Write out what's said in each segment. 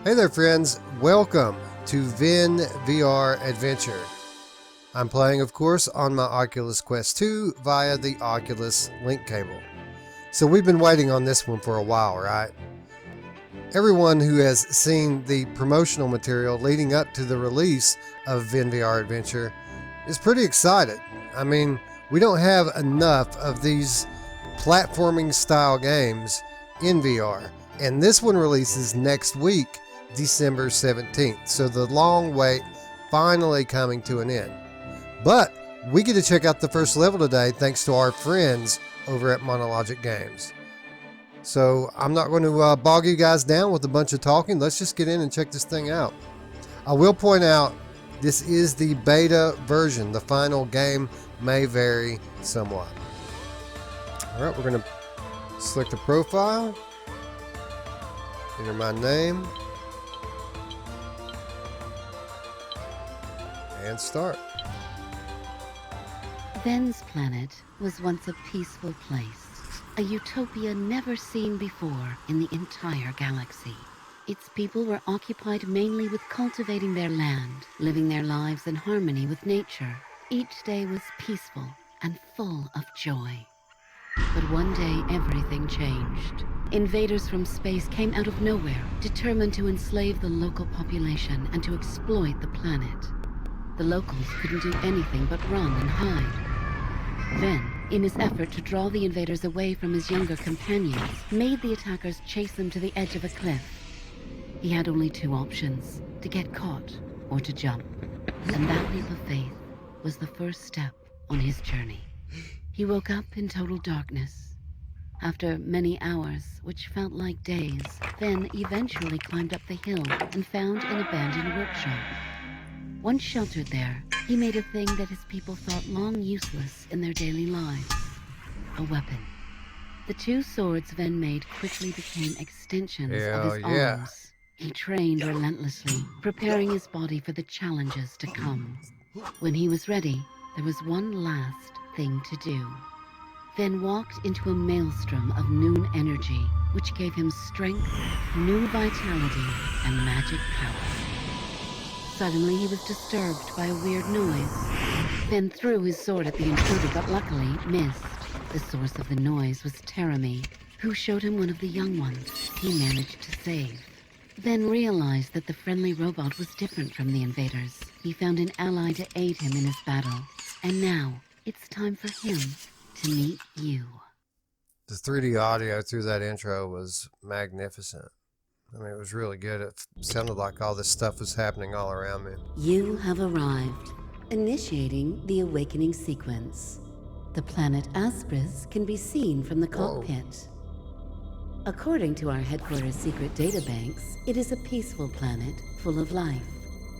Hey there friends, welcome to Vin VR Adventure. I'm playing of course on my Oculus Quest 2 via the Oculus link cable. So we've been waiting on this one for a while, right? Everyone who has seen the promotional material leading up to the release of Vin VR Adventure is pretty excited. I mean, we don't have enough of these platforming style games in VR, and this one releases next week, December 17th. So the long wait finally coming to an end. But we get to check out the first level today thanks to our friends over at Monologic Games. So I'm not going to bog you guys down with a bunch of talking. Let's just get in and check this thing out. I will point out this is the beta version. The final game may vary somewhat. All right, we're going to select the profile, enter my name, and start. Ven's planet was once a peaceful place, a utopia never seen before in the entire galaxy. Its people were occupied mainly with cultivating their land, living their lives in harmony with nature. Each day was peaceful and full of joy. But one day everything changed. Invaders from space came out of nowhere, determined to enslave the local population and to exploit the planet. The locals couldn't do anything but run and hide. Ven, in his effort to draw the invaders away from his younger companions, made the attackers chase them to the edge of a cliff. He had only two options, to get caught or to jump. And that leap of faith was the first step on his journey. He woke up in total darkness. After many hours, which felt like days, Ven eventually climbed up the hill and found an abandoned workshop. Once sheltered there, he made a thing that his people thought long useless in their daily lives: a weapon. The two swords Ven made quickly became extensions of his arms. He trained relentlessly, preparing his body for the challenges to come. When he was ready, there was one last thing to do. Ven walked into a maelstrom of noon energy, which gave him strength, new vitality, and magic power. Suddenly he was disturbed by a weird noise. Ven threw his sword at the intruder, but luckily missed. The source of the noise was Terami, who showed him one of the young ones he managed to save. Ven realized that the friendly robot was different from the invaders. He found an ally to aid him in his battle. And now, it's time for him to meet you. The 3D audio through that intro was magnificent. I mean, it was really good. It sounded like all this stuff was happening all around me. You have arrived, initiating the awakening sequence. The planet Aspris can be seen from the cockpit. According to our headquarters' secret databanks, it is a peaceful planet full of life.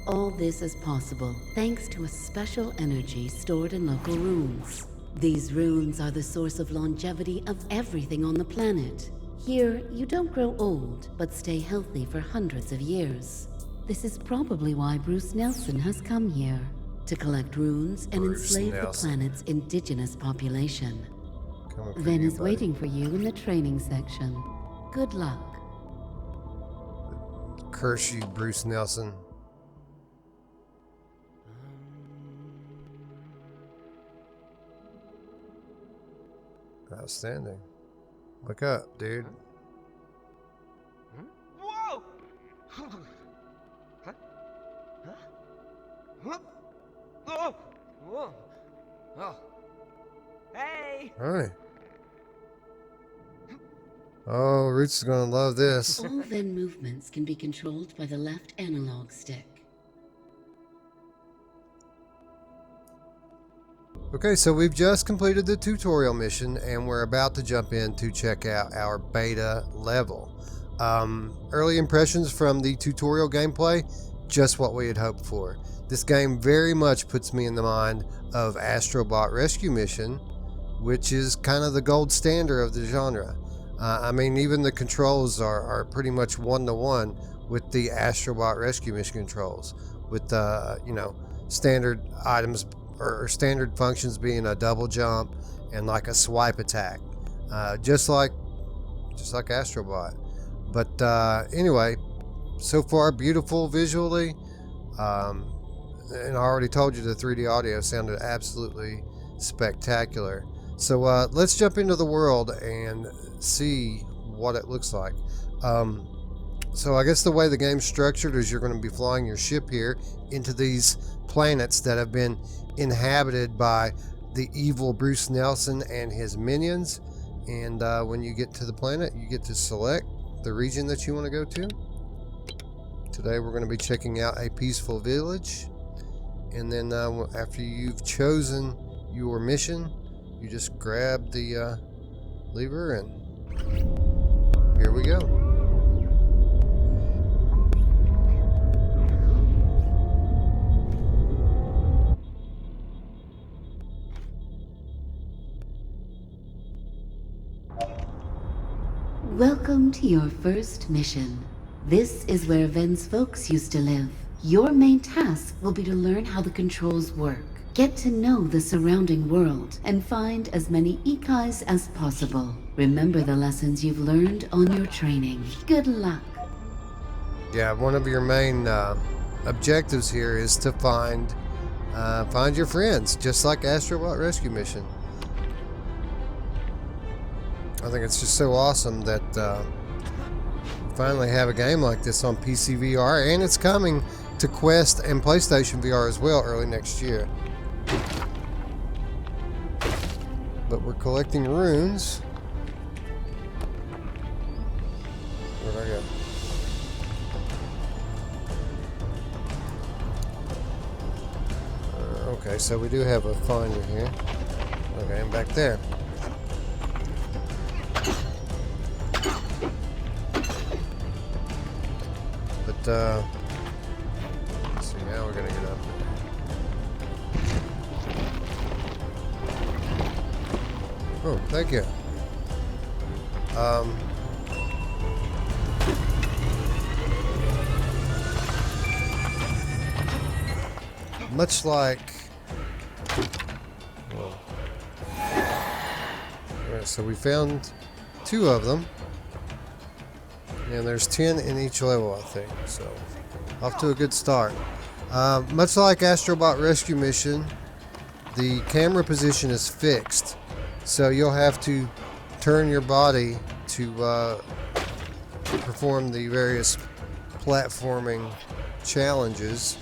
All this is possible thanks to a special energy stored in local runes. These runes are the source of longevity of everything on the planet. Here, you don't grow old, but stay healthy for hundreds of years. This is probably why Bruce Nelson has come here, to collect runes and enslave the planet's indigenous population. Ven is waiting for you in the training section. Good luck. Curse you, Bruce Nelson. Outstanding. Look up, dude. Whoa! Oh! Whoa! Oh! Hey! Hi. Oh, Ruuts is gonna love this. All Ven movements can be controlled by the left analog stick. Okay, so we've just completed the tutorial mission and we're about to jump in to check out our beta level. Early impressions from the tutorial gameplay, just what we had hoped for. This game very much puts me in the mind of Astrobot Rescue Mission, which is kind of the gold standard of the genre. I mean, even the controls are pretty much one-to-one with the Astrobot Rescue Mission controls, with standard items or standard functions being a double jump and like a swipe attack, just like Astrobot. But anyway, so far beautiful visually. And I already told you the 3D audio sounded absolutely spectacular. So let's jump into the world and see what it looks like. So I guess the way the game's structured is you're going to be flying your ship here into these planets that have been inhabited by the evil Bruce Nelson and his minions. And when you get to the planet, you get to select the region that you want to go to. Today we're going to be checking out a peaceful village. And then after you've chosen your mission, you just grab the lever and here we go. Welcome to your first mission. This is where Ven's folks used to live. Your main task will be to learn how the controls work, get to know the surrounding world, and find as many Ikais as possible. Remember the lessons you've learned on your training. Good luck. Yeah, one of your main objectives here is to find your friends, just like Astrobot Rescue Mission. I think it's just so awesome that we finally have a game like this on PC VR, and it's coming to Quest and PlayStation VR as well early next year. But we're collecting runes. Where'd I go? Okay, so we do have a finder here. Okay, I'm back there. But let's see, now we're gonna get up. Oh, thank you. Much like, well, alright, so we found 2 of them, and there's 10 in each level, I think. So, off to a good start. Much like Astrobot Rescue Mission, the camera position is fixed, so you'll have to turn your body to perform the various platforming challenges,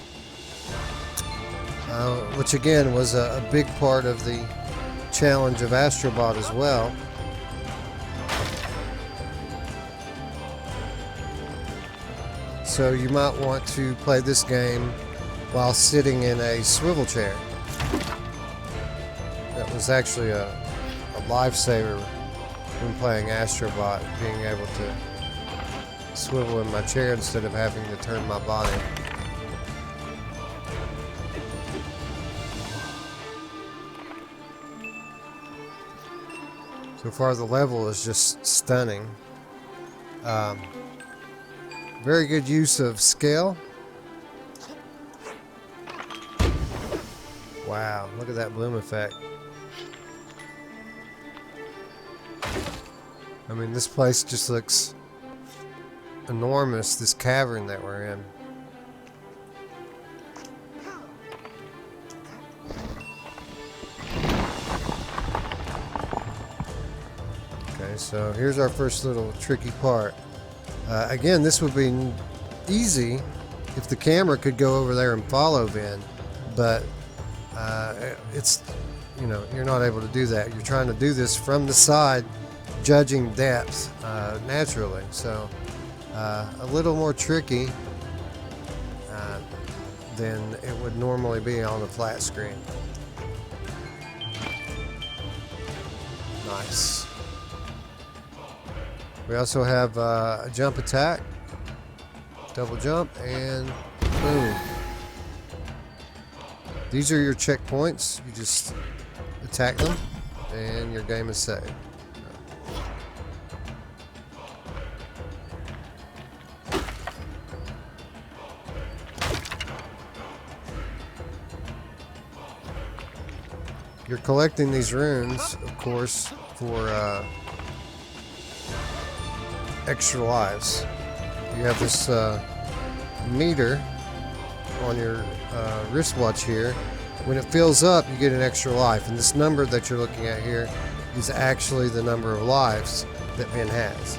which again was a big part of the challenge of Astrobot as well. So you might want to play this game while sitting in a swivel chair. That was actually a lifesaver when playing Astrobot, being able to swivel in my chair instead of having to turn my body. So far the level is just stunning. Very good use of scale. Wow, look at that bloom effect. I mean, this place just looks enormous, this cavern that we're in. Okay, so here's our first little tricky part. Again, this would be easy if the camera could go over there and follow Vin, but it's, you know, you're not able to do that. You're trying to do this from the side, judging depth naturally, so a little more tricky than it would normally be on a flat screen. Nice. We also have a jump attack, double jump, and boom. These are your checkpoints. You just attack them, and your game is saved. You're collecting these runes, of course, for extra lives. You have this meter on your wristwatch here. When it fills up, you get an extra life, and this number that you're looking at here is actually the number of lives that Vin has.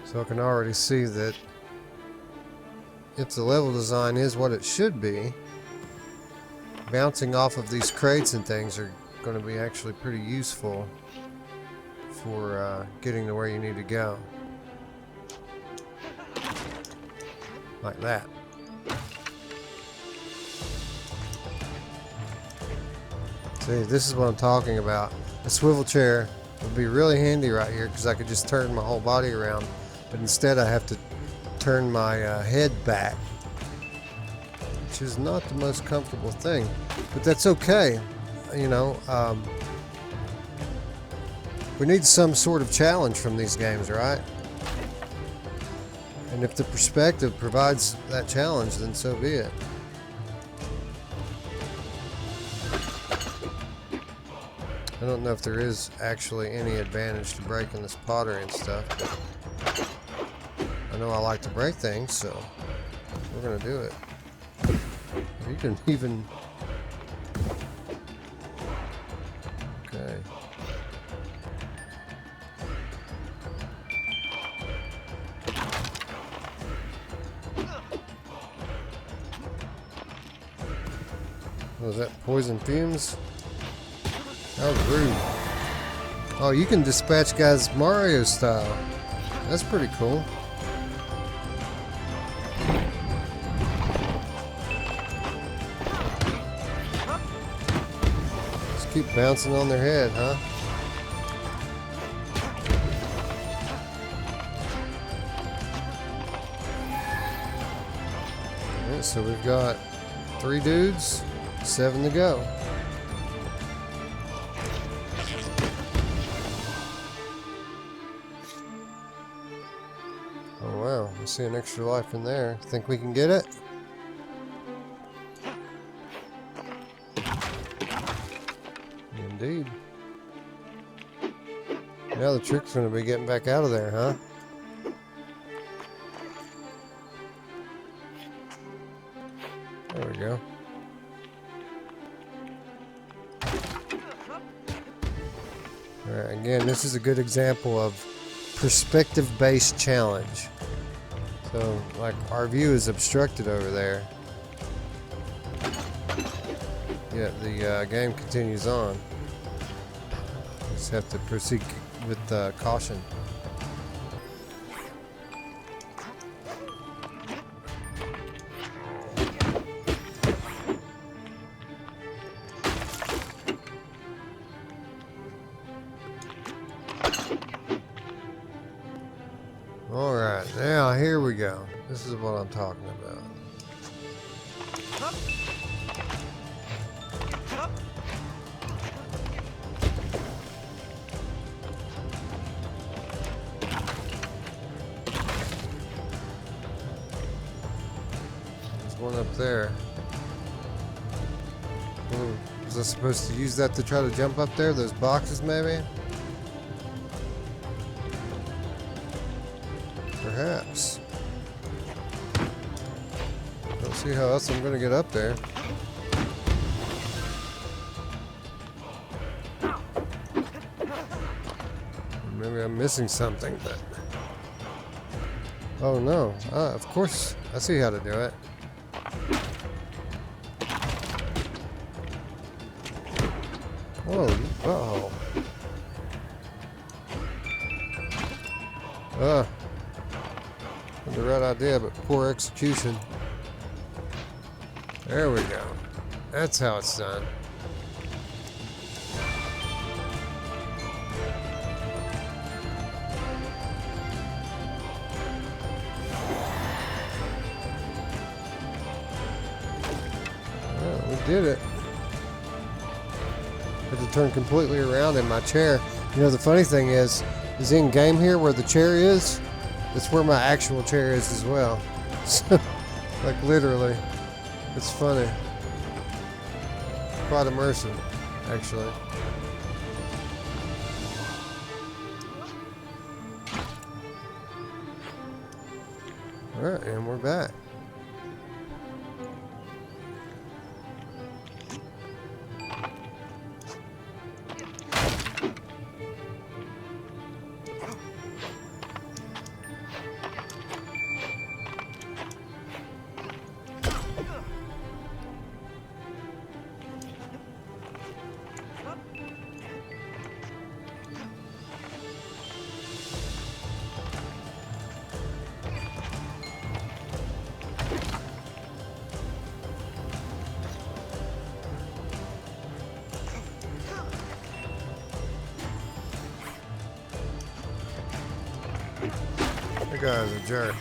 So I can already see that if the level design is what it should be, bouncing off of these crates and things are going to be actually pretty useful for getting to where you need to go. Like that. See, this is what I'm talking about. A swivel chair would be really handy right here because I could just turn my whole body around. But instead I have to turn my head back, which is not the most comfortable thing. But that's okay. You know, we need some sort of challenge from these games, right? And if the perspective provides that challenge, then so be it. I don't know if there is actually any advantage to breaking this pottery and stuff, but I know I like to break things, so we're gonna do it. You can even... Okay. Was that poison fumes? That was rude. Oh, you can dispatch guys Mario style. That's pretty cool. Just keep bouncing on their head, huh? Alright, so we've got 3 dudes, 7 to go. Oh wow, I see an extra life in there. Think we can get it? Indeed. Now the trick's gonna be getting back out of there, huh? There we go. Alright, again, this is a good example of perspective-based challenge. So, like, our view is obstructed over there. Yet the game continues on. Just have to proceed with caution. Alright, now here we go. This is what I'm talking about. There's one up there. Ooh, was I supposed to use that to try to jump up there? Those boxes maybe? Perhaps. Don't see how else I'm going to get up there. Maybe I'm missing something, but... Oh no. Of course. I see how to do it. Whoa, uh-oh. The right idea, but poor execution. There we go. That's how it's done. Well, we It did it. I had to turn completely around in my chair. You know, the funny thing is in game here where the chair is, that's where my actual chair is as well. So, like literally, it's funny. Quite immersive, actually. Alright, and we're back. That guy's a jerk.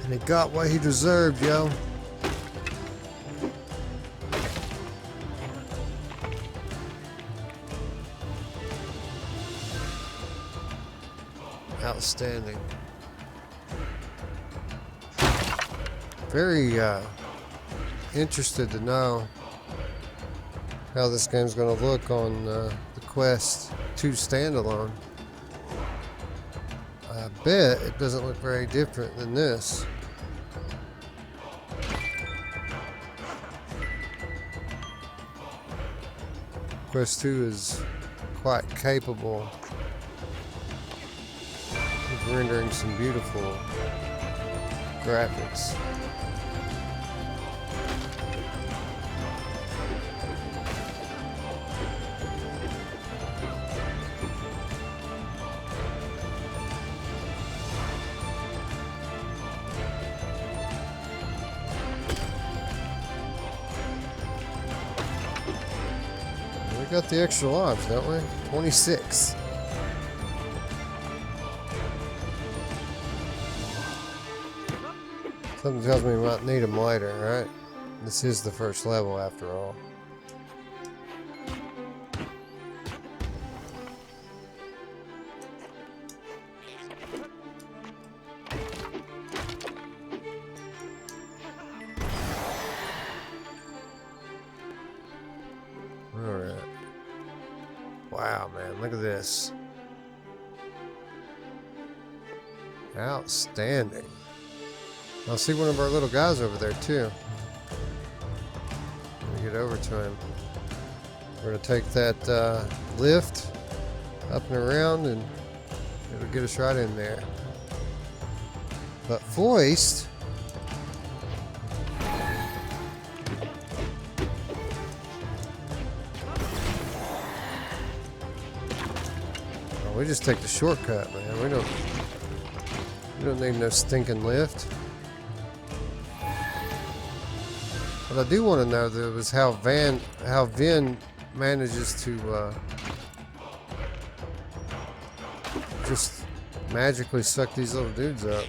And he got what he deserved, yo. Outstanding. Very interested to know how this game's going to look on the Quest 2 standalone. I bet it doesn't look very different than this. Quest 2 is quite capable of rendering some beautiful graphics. We got the extra lives, don't we? 26. Something tells me we might need them later, right? This is the first level after all. Alright. Wow, man, look at this. Outstanding. I'll see one of our little guys over there too. Let me get over to him. We're gonna take that lift up and around, and it'll get us right in there. But Foist, oh, we just take the shortcut, man. We don't need no stinking lift. What I do want to know though is how Vin manages to just magically suck these little dudes up.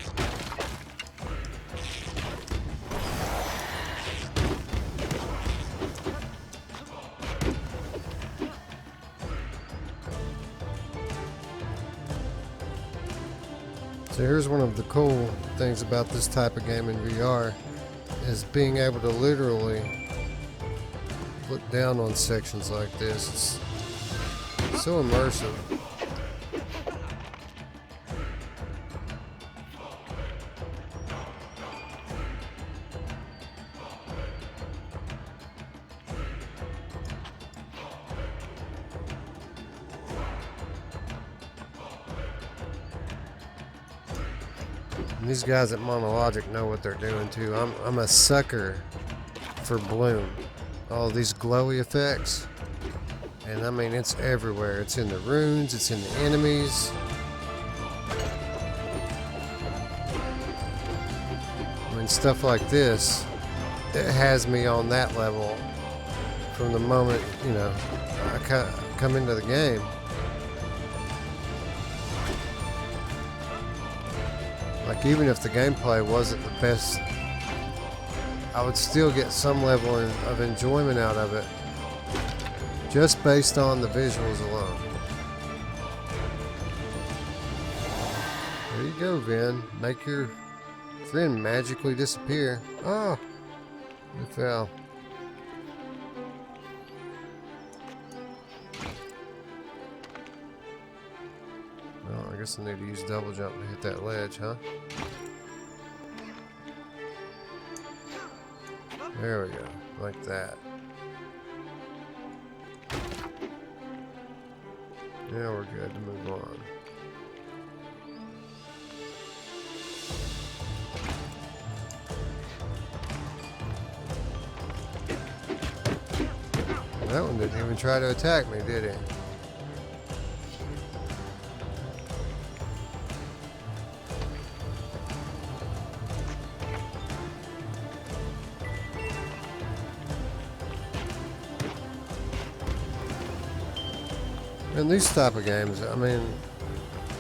So here's one of the cool things about this type of game in VR. Is being able to literally look down on sections like this. It's so immersive. And these guys at Monologic know what they're doing too. I'm a sucker for bloom. All these glowy effects. And I mean, it's everywhere. It's in the runes, it's in the enemies. I mean, stuff like this, it has me on that level from the moment, you know, I come into the game. Like, even if the gameplay wasn't the best I would still get some level of enjoyment out of it just based on the visuals alone. There you go, Vin. Make your friend magically disappear. Oh, it fell. Well, I guess I need to use double jump to hit that ledge, huh? There we go, like that. Now we're good to move on. That one didn't even try to attack me, did he? And these type of games, I mean,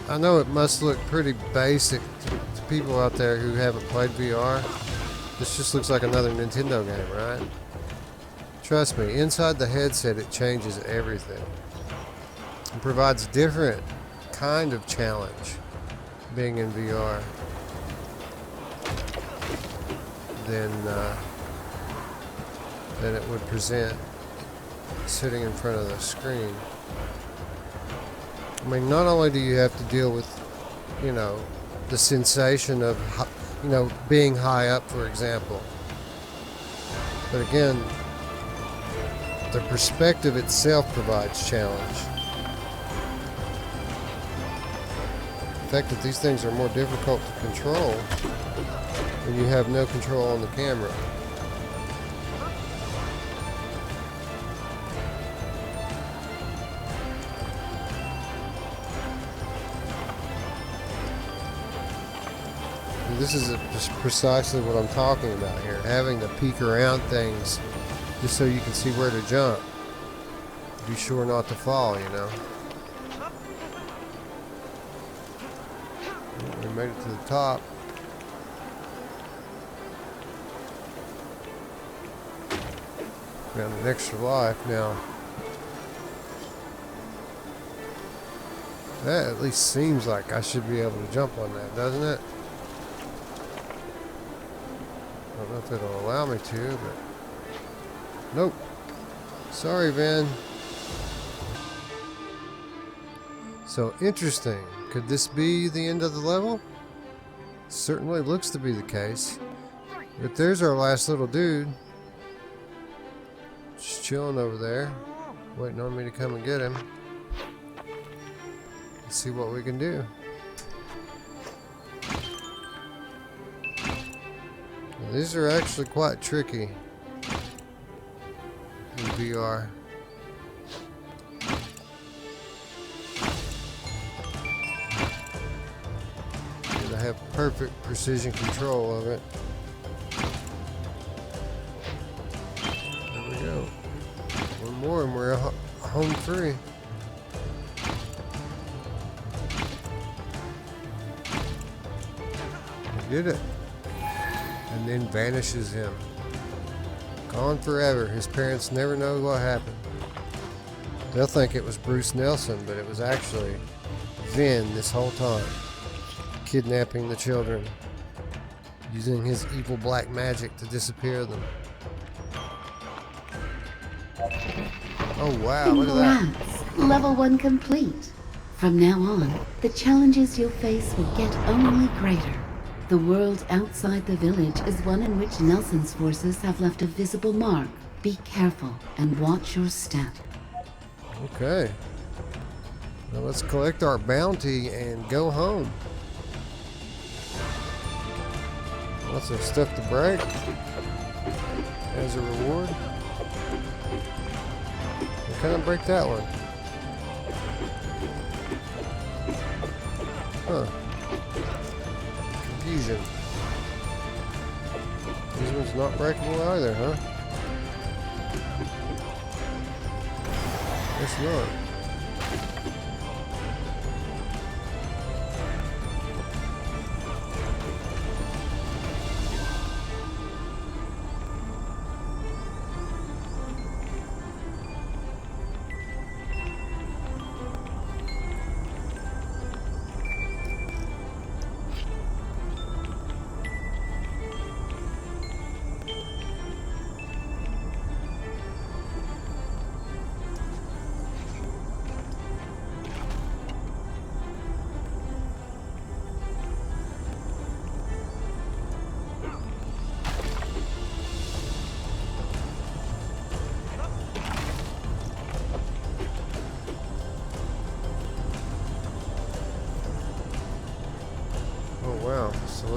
I know it must look pretty basic to people out there who haven't played VR. This just looks like another Nintendo game, right? Trust me, inside the headset it changes everything. It provides different kind of challenge being in VR than it would present sitting in front of the screen. I mean, not only do you have to deal with, you know, the sensation of, you know, being high up, for example, but again, the perspective itself provides challenge. The fact that these things are more difficult to control when you have no control on the camera. This is precisely what I'm talking about here. Having to peek around things just so you can see where to jump. Be sure not to fall, you know. We made it to the top. Got an extra life now. That at least seems like I should be able to jump on that, doesn't it? I don't know if it'll allow me to, but nope. Sorry, Vin. So interesting. Could this be the end of the level? Certainly looks to be the case. But there's our last little dude. Just chilling over there. Waiting on me to come and get him. Let's see what we can do. These are actually quite tricky in VR. And I have perfect precision control of it. There we go. One more and we're home free. We did it. And then vanishes him. Gone forever. His parents never know what happened. They'll think it was Bruce Nelson, but it was actually Vin this whole time. Kidnapping the children. Using his evil black magic to disappear them. Oh wow, look at that. Congrats! Level 1 complete. From now on, the challenges you'll face will get only greater. The world outside the village is one in which Nelson's forces have left a visible mark. Be careful and watch your step. Okay. Now let's collect our bounty and go home. Lots of stuff to break as a reward. We'll kind of break that one. Huh. Confusion. This one's not breakable either, huh? Guess not.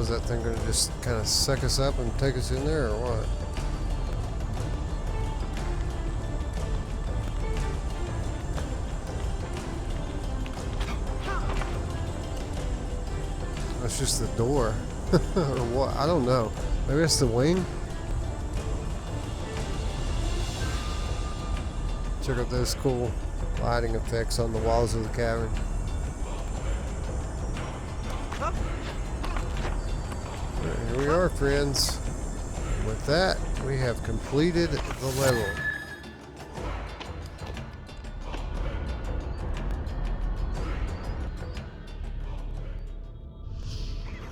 Was that thing going to just kind of suck us up and take us in there, or what? That's just the door. Or what? I don't know. Maybe it's the wing? Check out those cool lighting effects on the walls of the cavern. Right, here we are, friends. With that, we have completed the level.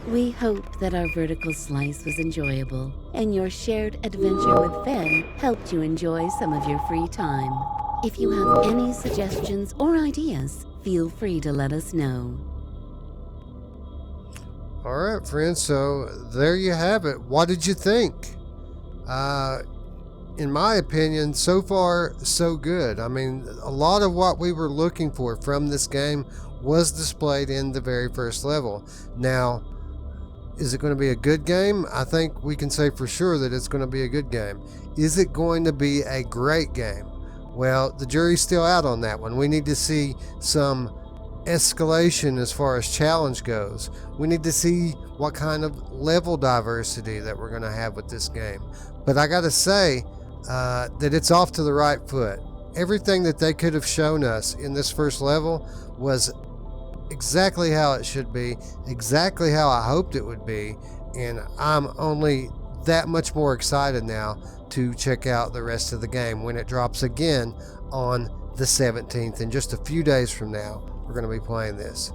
We hope that our vertical slice was enjoyable, and your shared adventure with Ben helped you enjoy some of your free time. If you have any suggestions or ideas, feel free to let us know. Alright, friends, so there you have it. What did you think? In my opinion, so far, so good. I mean, a lot of what we were looking for from this game was displayed in the very first level. Now, is it going to be a good game? I think we can say for sure that it's going to be a good game. Is it going to be a great game? Well, the jury's still out on that one. We need to see some escalation as far as challenge goes. We need to see what kind of level diversity that we're going to have with this game. But I got to say that it's off to the right foot. Everything that they could have shown us in this first level was exactly how it should be, exactly how I hoped it would be, and I'm only that much more excited now to check out the rest of the game when it drops again on the 17th. In just a few days from now, we're going to be playing this.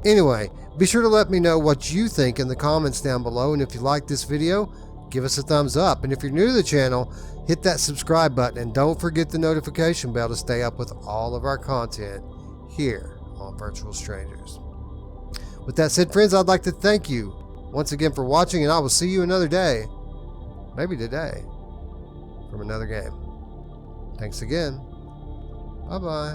Anyway, be sure to let me know what you think in the comments down below, and if you like this video, give us a thumbs up. And if you're new to the channel, hit that subscribe button, and don't forget the notification bell to stay up with all of our content here on Virtual Strangers. With that said, friends, I'd like to thank you once again for watching, and I will see you another day, maybe today, from another game. Thanks again. Bye-bye.